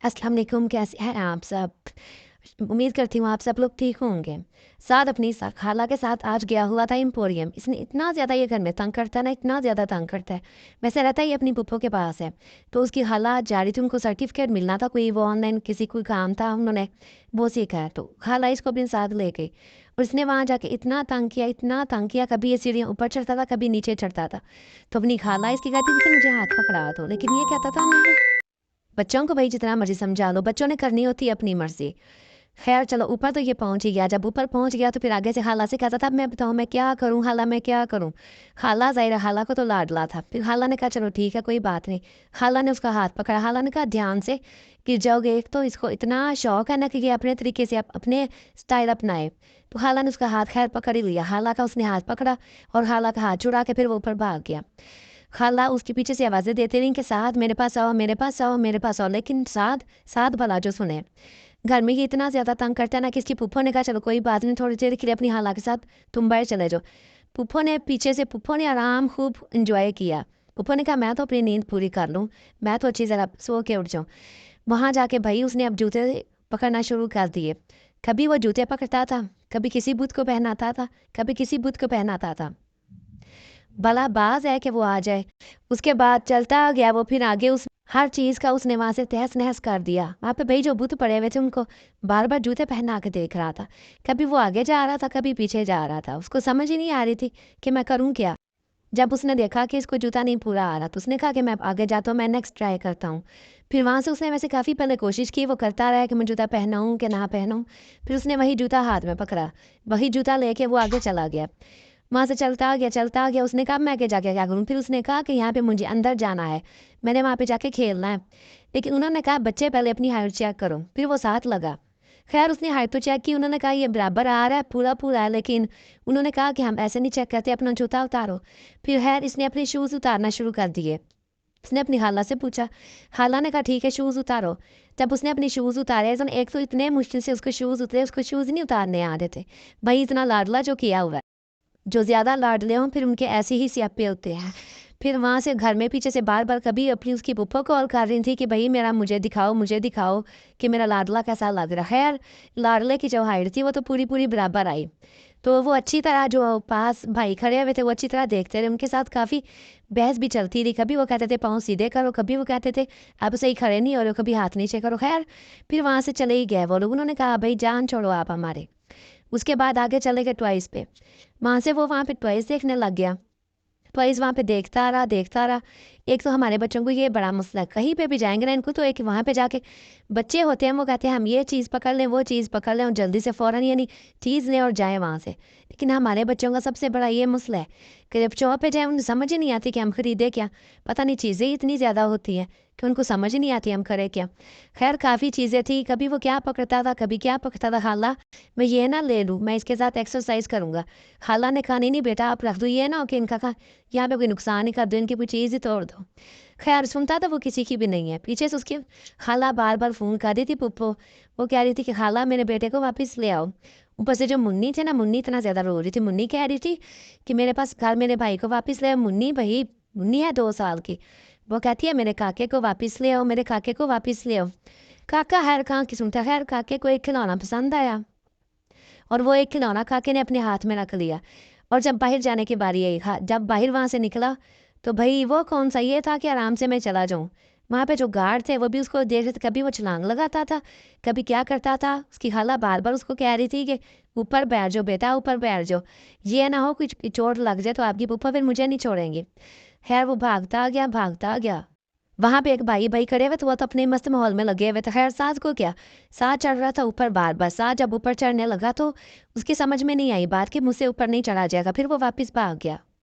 अस्सलाम वालेकुम, कैसे हैं आप सब? उम्मीद करती हूँ आप सब लोग ठीक होंगे। साथ अपनी खाला के साथ आज गया हुआ था एम्पोरियम। इसने इतना ज़्यादा ये घर में तंग करता है ना, इतना ज़्यादा तंग करता है। वैसे रहता ही अपनी पुप्पो के पास है। तो उसकी खाला आज जा रही थी, उनको सर्टिफ़िकेट मिलना था, कोई वो ऑनलाइन किसी कोई काम था, उन्होंने वो सीखा है। तो खाला इसको अपने साथ ले गई और इसने वहाँ जाके इतना तंग किया, कभी ये सीढ़ियाँ ऊपर चढ़ता था, कभी नीचे चढ़ता था। तो अपनी खाला इसकी कहती थी कि मुझे हाथ पकड़ा दो, लेकिन ये कहता था नहीं। बच्चों को भाई जितना मर्ज़ी समझा लो, बच्चों ने करनी होती है अपनी मर्ज़ी। ख़ैर चलो ऊपर तो ये पहुँच ही गया, जब ऊपर पहुँच गया तो फिर आगे से खाला से कहता था, मैं बताऊँ मैं क्या करूँ खाला, मैं क्या करूँ? खाला ज़ाहिर है खाला को तो लाडला था। फिर खाला ने कहा चलो ठीक है कोई बात नहीं। खाला ने उसका हाथ पकड़ा, खाला ने कहा ध्यान से गिर जाओगे। एक तो इसको इतना शौक है ना कि ये अपने तरीके से अपने स्टाइल अपनाए। तो खाला ने उसका हाथ ख़ैर पकड़ ही लिया, खाला का उसने हाथ पकड़ा और खाला का हाथ छुड़ा के फिर वो ऊपर भाग गया। खाला उसके पीछे से आवाज़ें देती रहीं कि साद मेरे पास आओ, मेरे पास आओ, मेरे पास आओ, लेकिन साद साद भला जो सुने। घर में ये इतना ज़्यादा तंग करता है ना कि इसकी फूफो ने कहा चलो कोई बात नहीं, थोड़ी देर के लिए अपनी खाला के साथ तुम बाहर चले जाओ। फूफो ने आराम खूब एंजॉय किया। फूफो ने कहा मैं तो अपनी नींद पूरी कर लूँ, मैं तो अच्छी तरह सो के उठ जाऊँ। वहाँ जाके भाई उसने अब जूते पकड़ना शुरू कर दिए। कभी वो जूते पकड़ता था, कभी किसी बुत को पहनाता था, कभी किसी बुत को पहनाता था। भला बाज़ है कि वो आ जाए। उसके बाद चलता गया वो, फिर आगे उस हर चीज़ का उसने वहाँ से तहस-नहस कर दिया। वहाँ पे भई जो बुत पड़े हुए थे उनको बार-बार जूते पहना के देख रहा था। कभी वो आगे जा रहा था, कभी पीछे जा रहा था। उसको समझ ही नहीं आ रही थी कि मैं करूँ क्या? जब उसने देखा कि इसको जूता नहीं पूरा आ रहा तो उसने कहा कि मैं आगे जाता हूँ, मैं नेक्स्ट ट्राई करता हूँ। फिर वहाँ से उसने वैसे काफ़ी पहले कोशिश की, वो करता रहा कि मैं जूता पहनाऊँ कि ना पहनाऊँ। फिर उसने वही जूता हाथ में पकड़ा, वही जूता लेके वो आगे चला गया। वहाँ से चलता गया, उसने कहा मैं आगे जाके क्या करूँ? फिर उसने कहा कि यहाँ पे मुझे अंदर जाना है, मैंने वहाँ पे जाके खेलना है। लेकिन उन्होंने कहा बच्चे पहले अपनी हाइट चेक करो, फिर वो साथ लगा। खैर उसने हाइट तो चेक की, उन्होंने कहा ये बराबर आ रहा है, पूरा-पूरा है, लेकिन उन्होंने कहा कि हम ऐसे नहीं चेक करते, अपना जूता उतारो। फिर खैर इसने अपने शूज़ उतारना शुरू कर दिए। उसने अपनी खाला से पूछा, खाला ने कहा ठीक है शूज़ उतारो। जब उसने अपने शूज़ उतारे, एक तो इतने मुश्किल से उसको शूज़ उतरे, उसको शूज़ नहीं उतारने आ रहे थे। भई इतना लाडला जो किया हुआ है। जो ज़्यादा लाडले हों फिर उनके ऐसे ही स्यापे होते हैं। फिर वहाँ से घर में पीछे से बार-बार कभी अपनी उसकी फूफो कॉल कर रही थी कि भई मेरा मुझे दिखाओ कि मेरा लाडला कैसा लग रहा है। ख़ैर लाडले की जो हाइट थी वो तो पूरी-पूरी बराबर आई। तो वो अच्छी तरह जो पास भाई खड़े हुए थे वो अच्छी तरह देखते रहे। उनके साथ काफ़ी बहस भी चलती रही। कभी वो कहते थे पाँव सीधे करो, कभी वो कहते थे आप सही खड़े नहीं हो रहे हो, कभी हाथ नीचे करो। ख़ैर फिर वहाँ से चले ही गए वो लोग। उन्होंने कहा भई जान छोड़ो आप हमारे। उसके बाद आगे चले गए टॉयज़ पे। वहाँ से वो वहाँ पे टॉयज़ देखने लग गया। टॉयज़ वहाँ पे देखता रहा। एक तो हमारे बच्चों को ये बड़ा मसला है, कहीं पे भी जाएँगे ना इनको तो एक वहाँ पे जाके बच्चे होते हैं वो कहते हैं हम ये चीज़ पकड़ लें, वो चीज़ पकड़ लें और जल्दी से फ़ौरन यानी चीज़ लें और जाएँ वहाँ से। लेकिन हमारे बच्चों का सबसे बड़ा ये मसला है कि जब शॉप पे जाएँ उन्हें समझ ही नहीं आती कि हम खरीदें क्या? पता नहीं चीज़ें ही इतनी ज़्यादा होती हैं कि उनको समझ ही नहीं आती हम करें क्या? ख़ैर काफ़ी चीज़ें थी, कभी वो क्या पकड़ता था, कभी क्या पकड़ता था, खाला मैं ये ना ले लूँ, मैं इसके साथ एक्सरसाइज़ करूँगा। खाला ने कहा नहीं बेटा आप रख दो, ये ना हो कि इनका यहाँ पे कोई नुकसान ही कर दो, इनकी कोई चीज़ ही तोड़ दो। ख़ैर सुनता तो वो किसी की भी नहीं है। पीछे से उसकी खाला बार-बार फ़ोन कर रही थी पुप्पो। वो कह रही थी कि खाला मेरे बेटे को वापस ले आओ। ऊपर से जो मुन्नी थे ना, मुन्नी इतना ज़्यादा रो रही थी। मुन्नी कह रही थी कि मेरे पास घर मेरे भाई को वापस ले आओ। मुन्नी है 2 साल की। वो कहती है मेरे काके को वापस ले आओ, मेरे काके को वापस ले आओ। काका खैर कहाँ की सुनता, खैर काके को एक खिलौना पसंद आया और वो एक खिलौना काके ने अपने हाथ में रख लिया। और जब बाहर जाने की बारी आई, जब बाहर वहाँ से निकला तो भई वो कौन-सा ये था कि आराम से मैं चला जाऊँ। वहाँ पे जो गार्ड थे वो भी उसको देख रहे थे, कभी वो छलांग लगाता था, कभी क्या करता था। उसकी खाला बार-बार उसको कह रही थी कि ऊपर बैठ जाओ बेटा, ऊपर बैठ जाओ। ये ना हो कुछ चोट लग जाए तो आपकी फूफा फिर मुझे नहीं छोड़ेंगी। खैर वो भागता गया। वहाँ पे एक भाई खड़े हुए थे, वो तो अपने मस्त माहौल में लगे हुए थे। खैर सास को क्या, सास चढ़ रहा था ऊपर बार-बार। सास जब ऊपर चढ़ने लगा तो उसकी समझ में नहीं आई बात कि मुझसे ऊपर नहीं चढ़ा जाएगा। फिर वो वापस भाग गया।